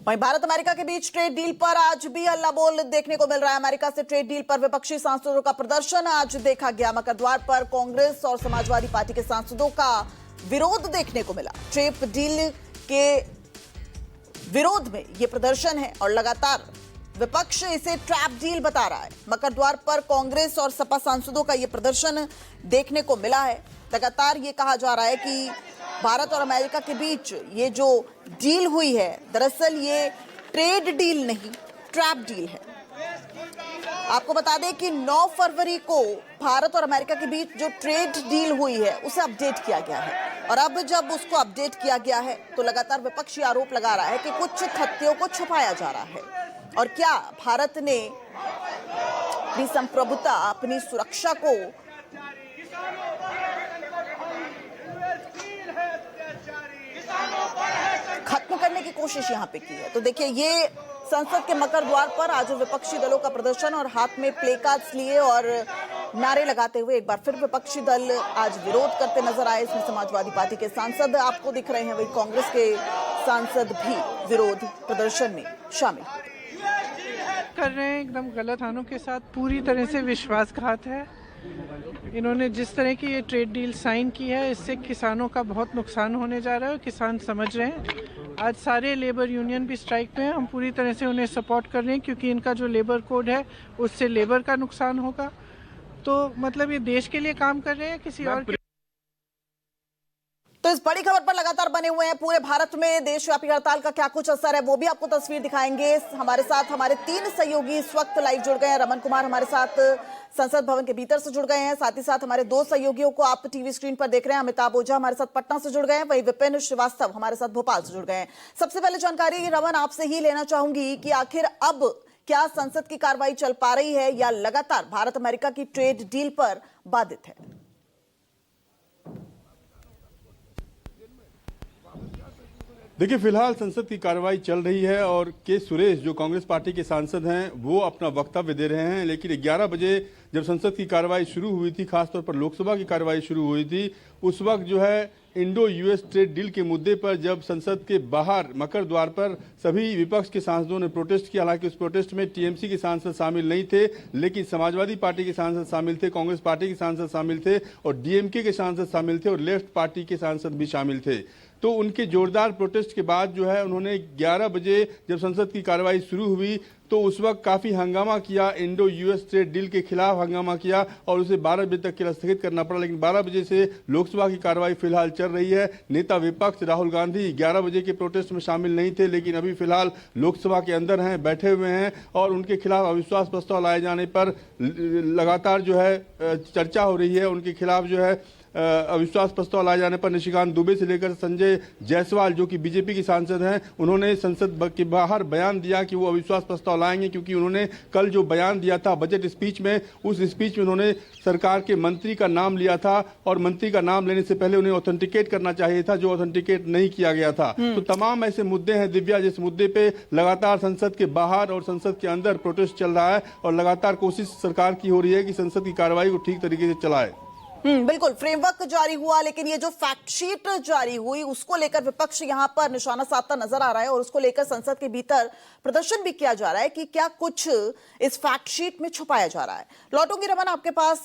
वहीं भारत अमेरिका के बीच trade deal पर आज भी हल्ला बोल देखने को मिल रहा है। अमेरिका से ट्रेड डील पर विपक्षी सांसदों का प्रदर्शन आज देखा गया। मकर द्वार पर कांग्रेस और समाजवादी पार्टी के सांसदों का विरोध देखने को मिला। ट्रेड डील के विरोध में यह प्रदर्शन है और लगातार विपक्ष इसे ट्रैप डील बता रहा है। मकर द्वार पर कांग्रेस और सपा सांसदों का यह प्रदर्शन देखने को मिला है। लगातार ये कहा जा रहा है कि भारत और अमेरिका के बीच ये जो डील हुई है, दरअसल ये ट्रेड डील नहीं, ट्रैप डील है। आपको बता दें कि 9 फरवरी को भारत और अमेरिका के बीच जो ट्रेड डील हुई है उसे अपडेट किया गया है और अब जब उसको अपडेट किया गया है तो लगातार विपक्षी आरोप लगा रहा है कि कुछ तथ्यों को छुपाया जा रहा है। और क्या भारत ने अपनी संप्रभुता, अपनी सुरक्षा को खत्म करने की कोशिश यहां पे की है। तो देखिए, ये संसद के मकर द्वार पर आज विपक्षी दलों का प्रदर्शन और हाथ में प्ले कार्ड्स लिए और नारे लगाते हुए एक बार फिर विपक्षी दल आज विरोध करते नजर आए। इसमें समाजवादी पार्टी के सांसद आपको दिख रहे हैं, वही कांग्रेस के सांसद भी विरोध प्रदर्शन में शामिल कर रहे हैं। एकदम गलत हाथों के साथ पूरी तरह से विश्वासघात है। इन्होंने जिस तरह की ये ट्रेड डील साइन की है, इससे किसानों का बहुत नुकसान होने जा रहा है और किसान समझ रहे हैं। आज सारे लेबर यूनियन भी स्ट्राइक पे हैं। हम पूरी तरह से उन्हें सपोर्ट कर रहे हैं क्योंकि इनका जो लेबर कोड है उससे लेबर का नुकसान होगा। तो मतलब ये देश के लिए काम कर रहे हैं, किसी और के। तो इस बड़ी खबर पर लगातार बने हुए हैं। पूरे भारत में देशव्यापी हड़ताल का क्या कुछ असर है वो भी आपको तस्वीर दिखाएंगे। हमारे साथ हमारे 3 सहयोगी इस वक्त लाइव जुड़ गए हैं। रमन कुमार हमारे साथ संसद भवन के भीतर से जुड़ गए हैं। साथ ही साथ हमारे 2 सहयोगियों को आप टीवी स्क्रीन पर देख रहे हैं। अमिताभ ओझा हमारे साथ पटना से जुड़ गए हैं, वही विपिन श्रीवास्तव हमारे साथ भोपाल से जुड़ गए हैं। सबसे पहले जानकारी रमन आपसे ही लेना चाहूंगी कि आखिर अब क्या संसद की कार्रवाई चल पा रही है या लगातार भारत अमेरिका की ट्रेड डील पर बाधित है? देखिए, फिलहाल संसद की कार्रवाई चल रही है और के सुरेश जो कांग्रेस पार्टी के सांसद हैं वो अपना वक्तव्य दे रहे हैं। लेकिन 11 बजे जब संसद की कार्रवाई शुरू हुई थी, खासतौर पर लोकसभा की कार्रवाई शुरू हुई थी, उस वक्त जो है इंडो यूएस ट्रेड डील के मुद्दे पर जब संसद के बाहर मकर द्वार पर सभी विपक्ष के सांसदों ने प्रोटेस्ट किया। हालांकि उस प्रोटेस्ट में टीएमसी के सांसद शामिल नहीं थे, लेकिन समाजवादी पार्टी के सांसद शामिल थे, कांग्रेस पार्टी के सांसद शामिल थे और डीएमके के सांसद शामिल थे और लेफ्ट पार्टी के सांसद भी शामिल थे। तो उनके जोरदार प्रोटेस्ट के बाद जो है उन्होंने 11 बजे जब संसद की कार्रवाई शुरू हुई तो उस वक्त काफ़ी हंगामा किया, इंडो यूएस ट्रेड डील के खिलाफ हंगामा किया और उसे 12 बजे तक के लिए स्थगित करना पड़ा। लेकिन 12 बजे से लोकसभा की कार्रवाई फिलहाल चल रही है। नेता विपक्ष राहुल गांधी 11 बजे के प्रोटेस्ट में शामिल नहीं थे, लेकिन अभी फिलहाल लोकसभा के अंदर हैं, बैठे हुए हैं और उनके खिलाफ अविश्वास प्रस्ताव लाए जाने पर लगातार जो है चर्चा हो रही है। उनके खिलाफ जो है अविश्वास प्रस्ताव लाए जाने पर निशिकांत दुबे से लेकर संजय जायसवाल जो कि बीजेपी के सांसद हैं, उन्होंने संसद के बाहर बयान दिया कि वो अविश्वास प्रस्ताव लाएंगे, क्योंकि उन्होंने कल जो बयान दिया था बजट स्पीच में, उस स्पीच में उन्होंने सरकार के मंत्री का नाम लिया था और मंत्री का नाम लेने से पहले उन्हें ऑथेंटिकेट करना चाहिए था, जो ऑथेंटिकेट नहीं किया गया था। तो तमाम ऐसे मुद्दे हैं दिव्या, जिस मुद्दे पे लगातार संसद के बाहर और संसद के अंदर प्रोटेस्ट चल रहा है और लगातार कोशिश सरकार की हो रही है कि संसद की कार्रवाई को ठीक तरीके से चलाए। बिल्कुल, फ्रेमवर्क जारी हुआ, लेकिन ये जो फैक्ट शीट जारी हुई उसको लेकर विपक्ष यहां पर निशाना साधता नजर आ रहा है और उसको लेकर संसद के भीतर प्रदर्शन भी किया जा रहा है कि क्या कुछ इस फैक्ट शीट में छुपाया जा रहा है। लौटूंगी रमन आपके पास।